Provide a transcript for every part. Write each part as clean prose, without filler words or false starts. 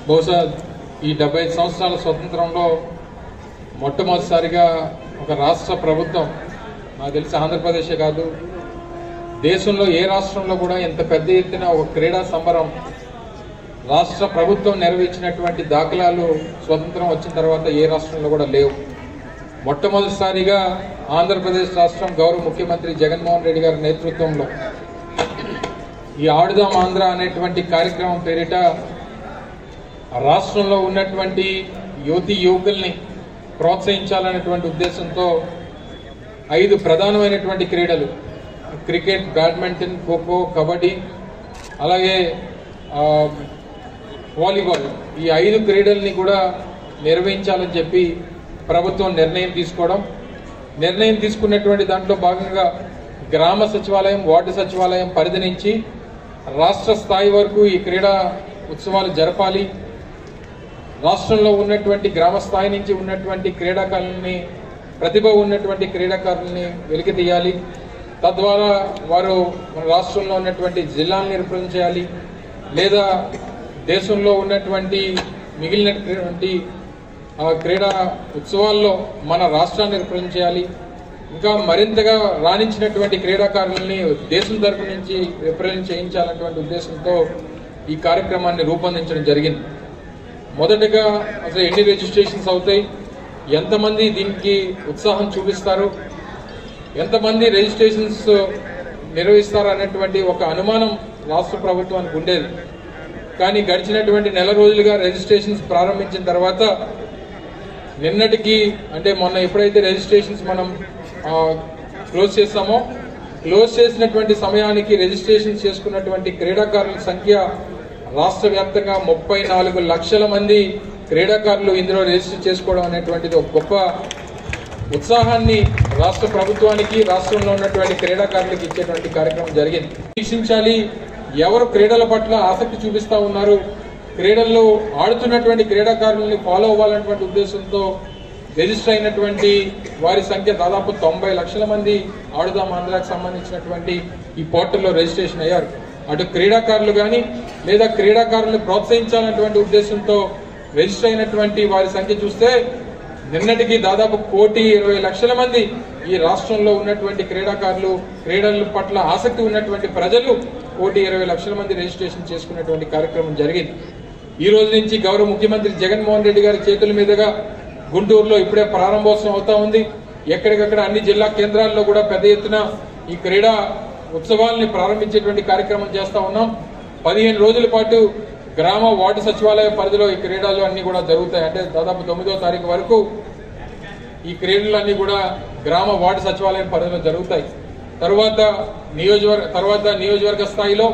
బహుశా ఈ 75 సంవత్సరాల స్వతంత్రంలో మొట్టమొదటిసారిగా ఒక రాష్ట్ర ప్రభుత్వం, నాకు తెలిసి ఆంధ్రప్రదేశే కాదు, దేశంలో ఏ రాష్ట్రంలో కూడా ఇంత పెద్ద ఎత్తున ఒక క్రీడా సంబరం రాష్ట్ర ప్రభుత్వం నిర్వహించినటువంటి దాఖలాలు స్వతంత్రం వచ్చిన తర్వాత ఏ రాష్ట్రంలో కూడా లేవు. మొట్టమొదటిసారిగా ఆంధ్రప్రదేశ్ రాష్ట్రం గౌరవ ముఖ్యమంత్రి జగన్మోహన్ రెడ్డి గారి నేతృత్వంలో ఈ ఆడుదాం ఆంధ్ర అనేటువంటి కార్యక్రమం పేరిట రాష్ట్రంలో ఉన్నటువంటి యువతీ యువకుల్ని ప్రోత్సహించాలనేటువంటి ఉద్దేశంతో 5 ప్రధానమైనటువంటి క్రీడలు క్రికెట్, బ్యాడ్మింటన్, ఖోఖో, కబడ్డీ, అలాగే వాలీబాల్, ఈ 5 క్రీడల్ని కూడా నిర్వహించాలని చెప్పి ప్రభుత్వం నిర్ణయం తీసుకున్నటువంటి దాంట్లో భాగంగా గ్రామ సచివాలయం, వార్డు సచివాలయం పరిధి నుంచి రాష్ట్ర స్థాయి వరకు ఈ క్రీడా ఉత్సవాలు జరపాలి. రాష్ట్రంలో ఉన్నటువంటి గ్రామ స్థాయి నుంచి ఉన్నటువంటి క్రీడాకారులని, ప్రతిభ ఉన్నటువంటి క్రీడాకారులని వెలికి తీయాలి. తద్వారా వారు మన రాష్ట్రంలో ఉన్నటువంటి జిల్లాలను రిప్రజెంట్ చేయాలి, లేదా దేశంలో ఉన్నటువంటి మిగిలినటువంటి క్రీడా ఉత్సవాల్లో మన రాష్ట్రాన్ని రిప్రజెంట్ చేయాలి. ఇంకా మరింతగా రాణించినటువంటి క్రీడాకారులని దేశం తరపు నుంచి రిప్రజెంట్ చేయించాలన్నటువంటి ఉద్దేశంతో ఈ కార్యక్రమాన్ని రూపొందించడం జరిగింది. మొదటగా అసలు ఎన్ని రిజిస్ట్రేషన్స్ అవుతాయి, ఎంతమంది దీనికి ఉత్సాహం చూపిస్తారు, ఎంతమంది రిజిస్ట్రేషన్స్ నిర్వహిస్తారు అనేటువంటి ఒక అనుమానం రాష్ట్ర ప్రభుత్వానికి ఉండేది. కానీ గడిచినటువంటి నెల రోజులుగా రిజిస్ట్రేషన్స్ ప్రారంభించిన తర్వాత నిన్నటికి, అంటే మొన్న ఎప్పుడైతే రిజిస్ట్రేషన్స్ మనం క్లోజ్ చేస్తామో, క్లోజ్ చేసినటువంటి సమయానికి రిజిస్ట్రేషన్ చేసుకున్నటువంటి క్రీడాకారుల సంఖ్య రాష్ట్ర వ్యాప్తంగా 34 లక్షల మంది క్రీడాకారులు ఇందులో రిజిస్టర్ చేసుకోవడం అనేటువంటిది ఒక గొప్ప ఉత్సాహాన్ని రాష్ట్ర ప్రభుత్వానికి, రాష్ట్రంలో ఉన్నటువంటి క్రీడాకారులకు ఇచ్చేటువంటి కార్యక్రమం జరిగింది. వీక్షించాలి, ఎవరు క్రీడల పట్ల ఆసక్తి చూపిస్తా ఉన్నారు, క్రీడల్లో ఆడుతున్నటువంటి క్రీడాకారులని ఫాలో అవ్వాలన్నటువంటి ఉద్దేశంతో రిజిస్టర్ అయినటువంటి వారి సంఖ్య దాదాపు 90 లక్షల మంది ఆడుదాం ఆంధ్రాకి సంబంధించినటువంటి ఈ పోర్టల్లో రిజిస్ట్రేషన్ అయ్యారు. అటు క్రీడాకారులు కానీ లేదా క్రీడాకారులను ప్రోత్సహించాలన్నటువంటి ఉద్దేశంతో రిజిస్టర్ అయినటువంటి వారి సంఖ్య చూస్తే నిన్నటికి దాదాపు 1,20,00,000 మంది ఈ రాష్ట్రంలో ఉన్నటువంటి క్రీడాకారులు, క్రీడల పట్ల ఆసక్తి ఉన్నటువంటి ప్రజలు 1,20,00,000 మంది రిజిస్ట్రేషన్ చేసుకున్నటువంటి కార్యక్రమం జరిగింది. ఈ రోజు నుంచి గౌరవ ముఖ్యమంత్రి జగన్మోహన్ రెడ్డి గారి చేతుల మీదుగా గుంటూరులో ఇప్పుడే ప్రారంభోత్సవం అవుతా ఉంది. ఎక్కడికక్కడ అన్ని జిల్లా కేంద్రాల్లో కూడా పెద్ద ఎత్తున ఈ క్రీడా ఉత్సవాల్ని ప్రారంభించేటువంటి కార్యక్రమం చేస్తా ఉన్నాం. 15 రోజుల పాటు గ్రామ వార్డు సచివాలయ పరిధిలో ఈ క్రీడలు అన్ని కూడా జరుగుతాయి. అంటే దాదాపు 9వ తారీఖు వరకు ఈ క్రీడలు అన్ని కూడా గ్రామ వార్డు సచివాలయం పరిధిలో జరుగుతాయి. తర్వాత నియోజకవర్గ స్థాయిలో,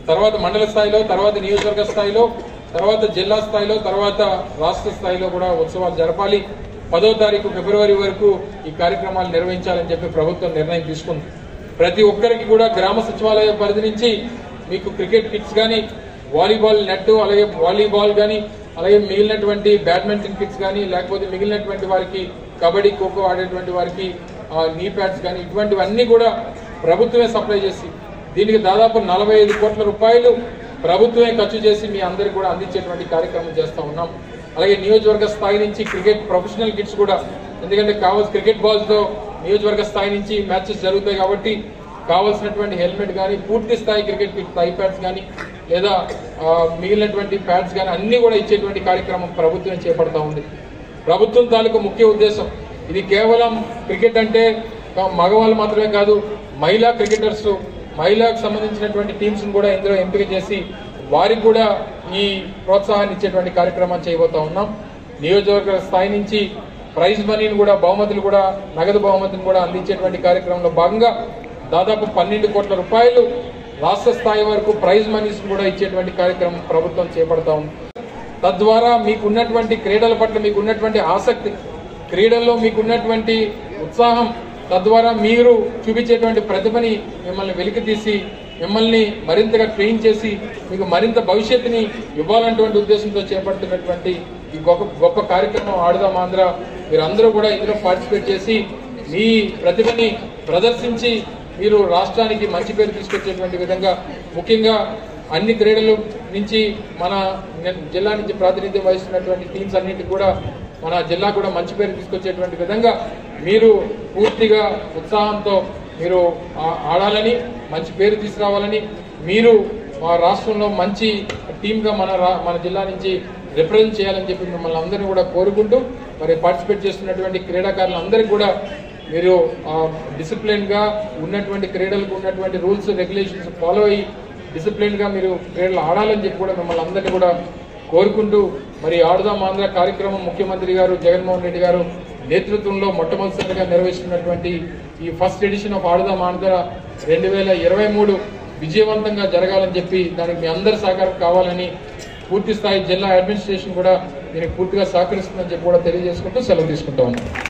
తర్వాత మండల స్థాయిలో, తర్వాత నియోజకవర్గ స్థాయిలో, తర్వాత జిల్లా స్థాయిలో, తర్వాత రాష్ట్ర స్థాయిలో కూడా ఉత్సవాలు జరపాలి. 10వ తారీఖు ఫిబ్రవరి వరకు ఈ కార్యక్రమాలు నిర్వహించాలని చెప్పి ప్రభుత్వం నిర్ణయం తీసుకుంది. ప్రతి ఒక్కరికి కూడా గ్రామ సచివాలయ పరిధి నుంచి మీకు క్రికెట్ కిట్స్ కానీ, వాలీబాల్ నెట్, అలాగే వాలీబాల్ కానీ, అలాగే మిగిలినటువంటి బ్యాడ్మింటన్ కిట్స్ కానీ, లేకపోతే మిగిలినటువంటి వారికి కబడ్డీ, ఖోఖో ఆడేటువంటి వారికి నీ ప్యాడ్స్ కానీ, ఇటువంటివన్నీ కూడా ప్రభుత్వమే సప్లై చేసి దీనికి దాదాపు 45 కోట్ల రూపాయలు ప్రభుత్వమే ఖర్చు చేసి మీ అందరికి కూడా అందించేటువంటి కార్యక్రమం చేస్తా ఉన్నాం. అలాగే నియోజకవర్గ స్థాయి నుంచి క్రికెట్ ప్రొఫెషనల్ కిట్స్ కూడా, ఎందుకంటే క్రికెట్ బాల్స్ తో నియోజకవర్గ స్థాయి నుంచి మ్యాచెస్ జరుగుతాయి కాబట్టి కావాల్సినటువంటి హెల్మెట్ కానీ, పూర్తి స్థాయి క్రికెట్ కిట్, ఐ ప్యాడ్స్ కానీ, లేదా మిగిలినటువంటి ప్యాడ్స్ కానీ అన్ని కూడా ఇచ్చేటువంటి కార్యక్రమం ప్రభుత్వం చేపడతా ఉంది. ప్రభుత్వం తాలూకు ముఖ్య ఉద్దేశం ఇది కేవలం క్రికెట్ అంటే మగవాళ్ళు మాత్రమే కాదు, మహిళా క్రికెటర్స్, మహిళలకు సంబంధించినటువంటి టీమ్స్ కూడా ఇందులో ఎంపిక చేసి వారికి కూడా ఈ ప్రోత్సాహాన్ని ఇచ్చేటువంటి కార్యక్రమాన్ని చేయబోతా ఉన్నాం. నియోజకవర్గ స్థాయి నుంచి ప్రైజ్ మనీని కూడా, బహుమతులు కూడా, నగదు బహుమతిని కూడా అందించేటువంటి కార్యక్రమంలో భాగంగా దాదాపు 12 కోట్ల రూపాయలు రాష్ట్ర స్థాయి వరకు ప్రైజ్ మనీస్ కూడా ఇచ్చేటువంటి కార్యక్రమం ప్రభుత్వం చేపడతా ఉంది. తద్వారా మీకున్నటువంటి క్రీడల పట్ల మీకున్నటువంటి ఆసక్తి, క్రీడల్లో మీకున్నటువంటి ఉత్సాహం, తద్వారా మీరు చూపించేటువంటి ప్రతిభని మిమ్మల్ని వెలికి తీసి మిమ్మల్ని మరింతగా ట్రైన్ చేసి మీకు మరింత భవిష్యత్తుని ఇవ్వాలన్నటువంటి ఉద్దేశంతో చేపడుతున్నటువంటి ఈ గొప్ప కార్యక్రమం ఆడుదాం ఆంధ్ర. మీరందరూ కూడా ఇందులో పార్టిసిపేట్ చేసి మీ ప్రతిభని ప్రదర్శించి మీరు రాష్ట్రానికి మంచి పేరు తీసుకొచ్చేటువంటి విధంగా, ముఖ్యంగా అన్ని క్రీడల నుంచి మన జిల్లా నుంచి ప్రాతినిధ్యం వహిస్తున్నటువంటి టీమ్స్ అన్నింటికి కూడా మన జిల్లా కూడా మంచి పేరు తీసుకొచ్చేటువంటి విధంగా మీరు పూర్తిగా ఉత్సాహంతో మీరు ఆడాలని, మంచి పేరు తీసుకురావాలని, మీరు మా రాష్ట్రంలో మంచి టీమ్గా మన జిల్లా నుంచి రిప్రజెంట్ చేయాలని చెప్పి మిమ్మల్ని అందరినీ కూడా కోరుకుంటూ, మరి పార్టిసిపేట్ చేస్తున్నటువంటి క్రీడాకారులందరికీ కూడా మీరు డిసిప్లిన్గా ఉన్నటువంటి క్రీడలకు ఉన్నటువంటి రూల్స్ రెగ్యులేషన్స్ ఫాలో అయ్యి డిసిప్లిన్గా మీరు క్రీడలు ఆడాలని చెప్పి కూడా మిమ్మల్ని అందరినీ కూడా కోరుకుంటూ, మరి ఆడుదాం ఆంధ్ర కార్యక్రమం ముఖ్యమంత్రి గారు జగన్మోహన్ రెడ్డి గారు నేతృత్వంలో మొట్టమొదటిసారిగా నిర్వహిస్తున్నటువంటి ఈ ఫస్ట్ ఎడిషన్ ఆఫ్ ఆడుదాం ఆంధ్ర 2023 విజయవంతంగా జరగాలని చెప్పి దానికి మీ అందరి సహకారం కావాలని, పూర్తి స్థాయి జిల్లా అడ్మినిస్ట్రేషన్ కూడా దీనికి పూర్తిగా సహకరిస్తుందని చెప్పి కూడా తెలియజేసుకుంటూ సెలవు తీసుకుంటా ఉన్నాం.